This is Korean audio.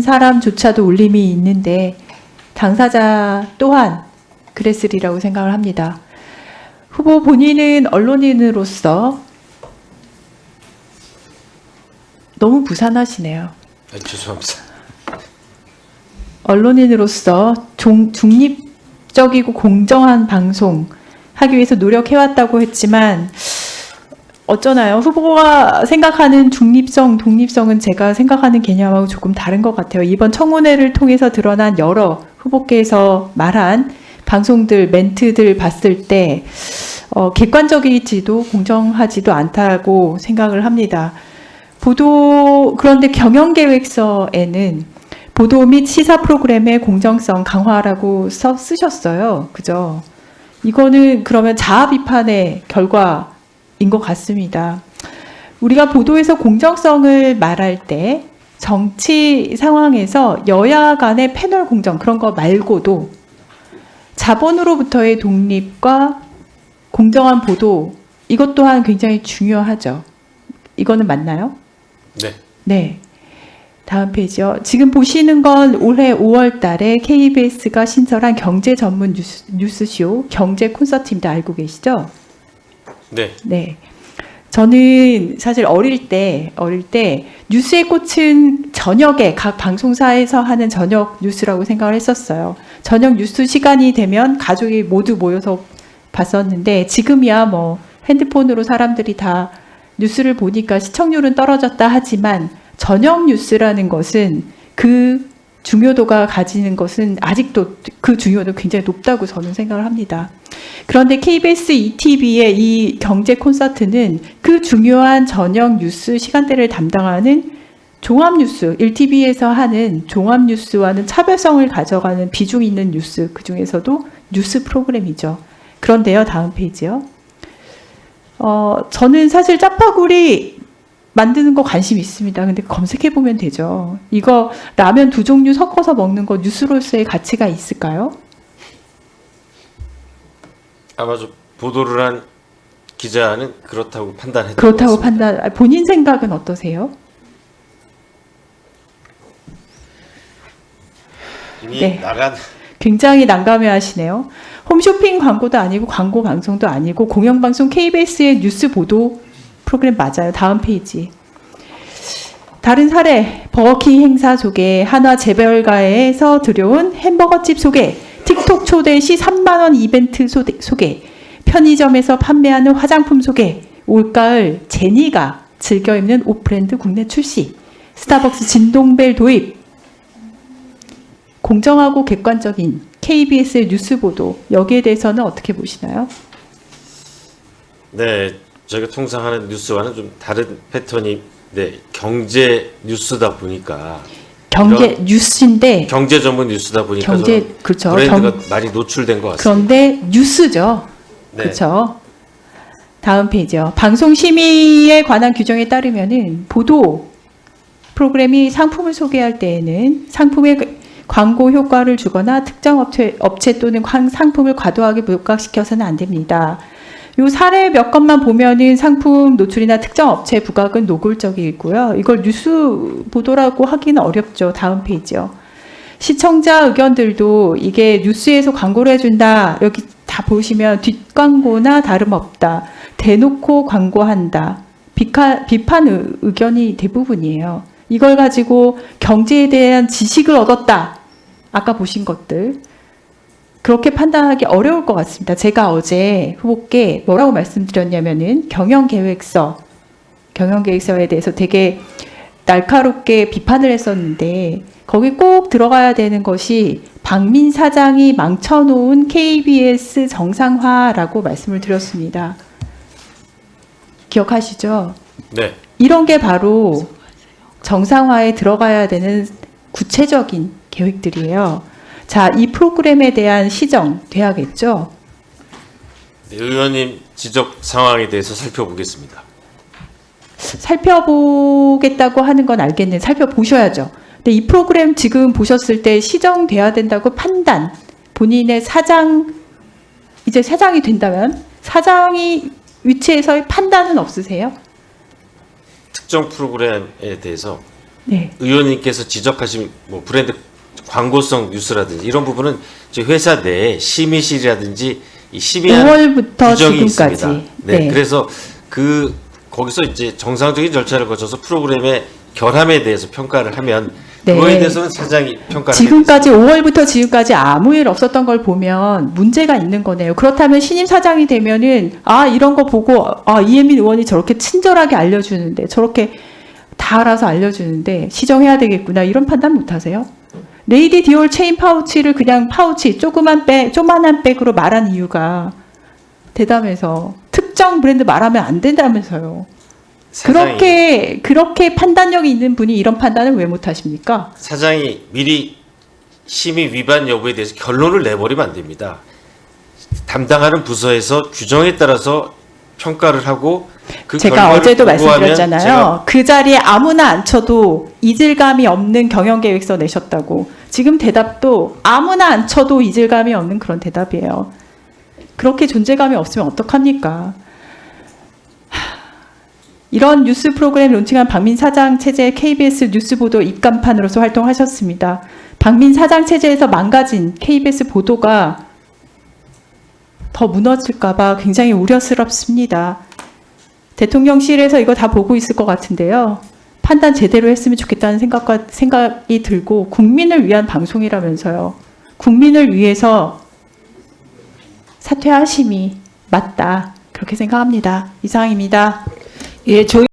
사람조차도 울림이 있는데 당사자 또한 그랬으리라고 생각을 합니다. 후보 본인은 언론인으로서 너무 부산하시네요. 죄송합니다. 언론인으로서 중립적이고 공정한 방송 하기 위해서 노력해왔다고 했지만 어쩌나요? 후보가 생각하는 중립성, 독립성은 제가 생각하는 개념하고 조금 다른 것 같아요. 이번 청문회를 통해서 드러난 여러 후보께서 말한 방송들, 멘트들 봤을 때 객관적이지도 공정하지도 않다고 생각을 합니다. 그런데 경영계획서에는 보도 및 시사 프로그램의 공정성 강화라고 쓰셨어요. 그죠? 이거는 그러면 자아 비판의 결과인 것 같습니다. 우리가 보도에서 공정성을 말할 때 정치 상황에서 여야 간의 패널 공정 그런 거 말고도 자본으로부터의 독립과 공정한 보도 이것 또한 굉장히 중요하죠. 이거는 맞나요? 네. 네. 다음 페이지요. 지금 보시는 건 올해 5월 달에 KBS가 신설한 경제 전문 뉴스쇼 경제 콘서트입니다. 알고 계시죠? 네. 네. 저는 사실 어릴 때 뉴스에 꽂힌 저녁에 각 방송사에서 하는 저녁 뉴스라고 생각을 했었어요. 저녁 뉴스 시간이 되면 가족이 모두 모여서 봤었는데 지금이야 뭐 핸드폰으로 사람들이 다 뉴스를 보니까 시청률은 떨어졌다 하지만 저녁 뉴스라는 것은 그 중요도가 가지는 것은 아직도 그 중요도가 굉장히 높다고 저는 생각을 합니다. 그런데 KBS ETV의 이 경제 콘서트는 그 중요한 저녁 뉴스 시간대를 담당하는 종합뉴스, 1TV에서 하는 종합뉴스와는 차별성을 가져가는 비중 있는 뉴스, 그 중에서도 뉴스 프로그램이죠. 그런데요, 다음 페이지요. 저는 사실 짜파구리 만드는 거 관심 있습니다. 근데 검색해 보면 되죠. 이거 라면 2종류 섞어서 먹는 거 뉴스로서의 가치가 있을까요? 아마 좀 보도를 한 기자는 그렇다고 판단했던 그렇다고 것 같습니다. 본인 생각은 어떠세요? 이미 네. 나간 굉장히 난감해하시네요. 홈쇼핑 광고도 아니고 광고 방송도 아니고 공영방송 KBS의 뉴스 보도 프로그램 맞아요. 다음 페이지. 다른 사례, 버거킹 행사 소개, 한화 재벌가에서 들여온 햄버거집 소개, 틱톡 초대 시 3만 원 이벤트 소개, 편의점에서 판매하는 화장품 소개, 올가을 제니가 즐겨 입는 옷 브랜드 국내 출시, 스타벅스 진동벨 도입, 공정하고 객관적인 KBS의 뉴스 보도, 여기에 대해서는 어떻게 보시나요? 네, 저희가 통상 하는 뉴스와는 좀 다른 패턴이 경제 뉴스다 보니까 경제 뉴스인데 경제 전문 뉴스다 보니까 그렇죠. 브랜드가 많이 노출된 것 같습니다. 그런데 뉴스죠. 네. 그렇죠. 다음 페이지요. 방송 심의에 관한 규정에 따르면은 보도 프로그램이 상품을 소개할 때에는 상품의 광고 효과를 주거나 특정 업체 또는 상품을 과도하게 부각시켜서는 안 됩니다. 요 사례 몇 건만 보면은 상품 노출이나 특정 업체 부각은 노골적이고요. 이걸 뉴스 보도라고 하기는 어렵죠. 다음 페이지요. 시청자 의견들도 이게 뉴스에서 광고를 해준다. 여기 다 보시면 뒷광고나 다름없다. 대놓고 광고한다. 비판 의견이 대부분이에요. 이걸 가지고 경제에 대한 지식을 얻었다. 아까 보신 것들. 그렇게 판단하기 어려울 것 같습니다. 제가 어제 후보께 뭐라고 말씀드렸냐면은 경영계획서에 대해서 되게 날카롭게 비판을 했었는데 거기 꼭 들어가야 되는 것이 박민 사장이 망쳐놓은 KBS 정상화라고 말씀을 드렸습니다. 기억하시죠? 네. 이런 게 바로 정상화에 들어가야 되는 구체적인 계획들이에요. 자, 이 프로그램에 대한 시정 돼야겠죠? 네, 의원님 지적 상황에 대해서 살펴보겠습니다. 살펴보겠다고 하는 건 알겠는데 살펴보셔야죠. 근데 이 프로그램 지금 보셨을 때 시정돼야 된다고 판단, 본인의 이제 사장이 된다면 사장이 위치에서의 판단은 없으세요? 특정 프로그램에 대해서 네. 의원님께서 지적하신 뭐 브랜드 광고성 뉴스라든지 이런 부분은 저희 회사 내에 심의실이라든지 이 심의하는 5월부터 규정이 지금까지. 있습니다. 네, 네. 그래서 거기서 이제 정상적인 절차를 거쳐서 프로그램의 결함에 대해서 평가를 하면 네. 그거에 대해서는 사장이 평가를 지금까지 5월부터 지금까지 아무 일 없었던 걸 보면 문제가 있는 거네요. 그렇다면 신임 사장이 되면은 이런 거 보고 이혜민 의원이 저렇게 친절하게 알려주는데 저렇게 다 알아서 알려주는데 시정해야 되겠구나 이런 판단 못 하세요? 레이디 디올 체인 파우치를 그냥 파우치 조그만한 백으로 말한 이유가 대담해서 특정 브랜드 말하면 안 된다면서요. 사장이, 그렇게 판단력이 있는 분이 이런 판단을 왜 못 하십니까? 사장이 미리 심의 위반 여부에 대해서 결론을 내버리면 안 됩니다. 담당하는 부서에서 규정에 따라서 평가를 하고 그 제가 결과를 어제도 보고하면 말씀드렸잖아요. 제가 그 자리에 아무나 앉혀도 이질감이 없는 경영계획서 내셨다고. 지금 대답도 아무나 앉혀도 이질감이 없는 그런 대답이에요. 그렇게 존재감이 없으면 어떡합니까? 이런 뉴스 프로그램 론칭한 박민 사장 체제 KBS 뉴스 보도 입간판으로서 활동하셨습니다. 박민 사장 체제에서 망가진 KBS 보도가 더 무너질까봐 굉장히 우려스럽습니다. 대통령실에서 이거 다 보고 있을 것 같은데요. 판단 제대로 했으면 좋겠다는 생각이 들고 국민을 위한 방송이라면서요. 국민을 위해서 사퇴하심이 맞다. 그렇게 생각합니다. 이상입니다. 예,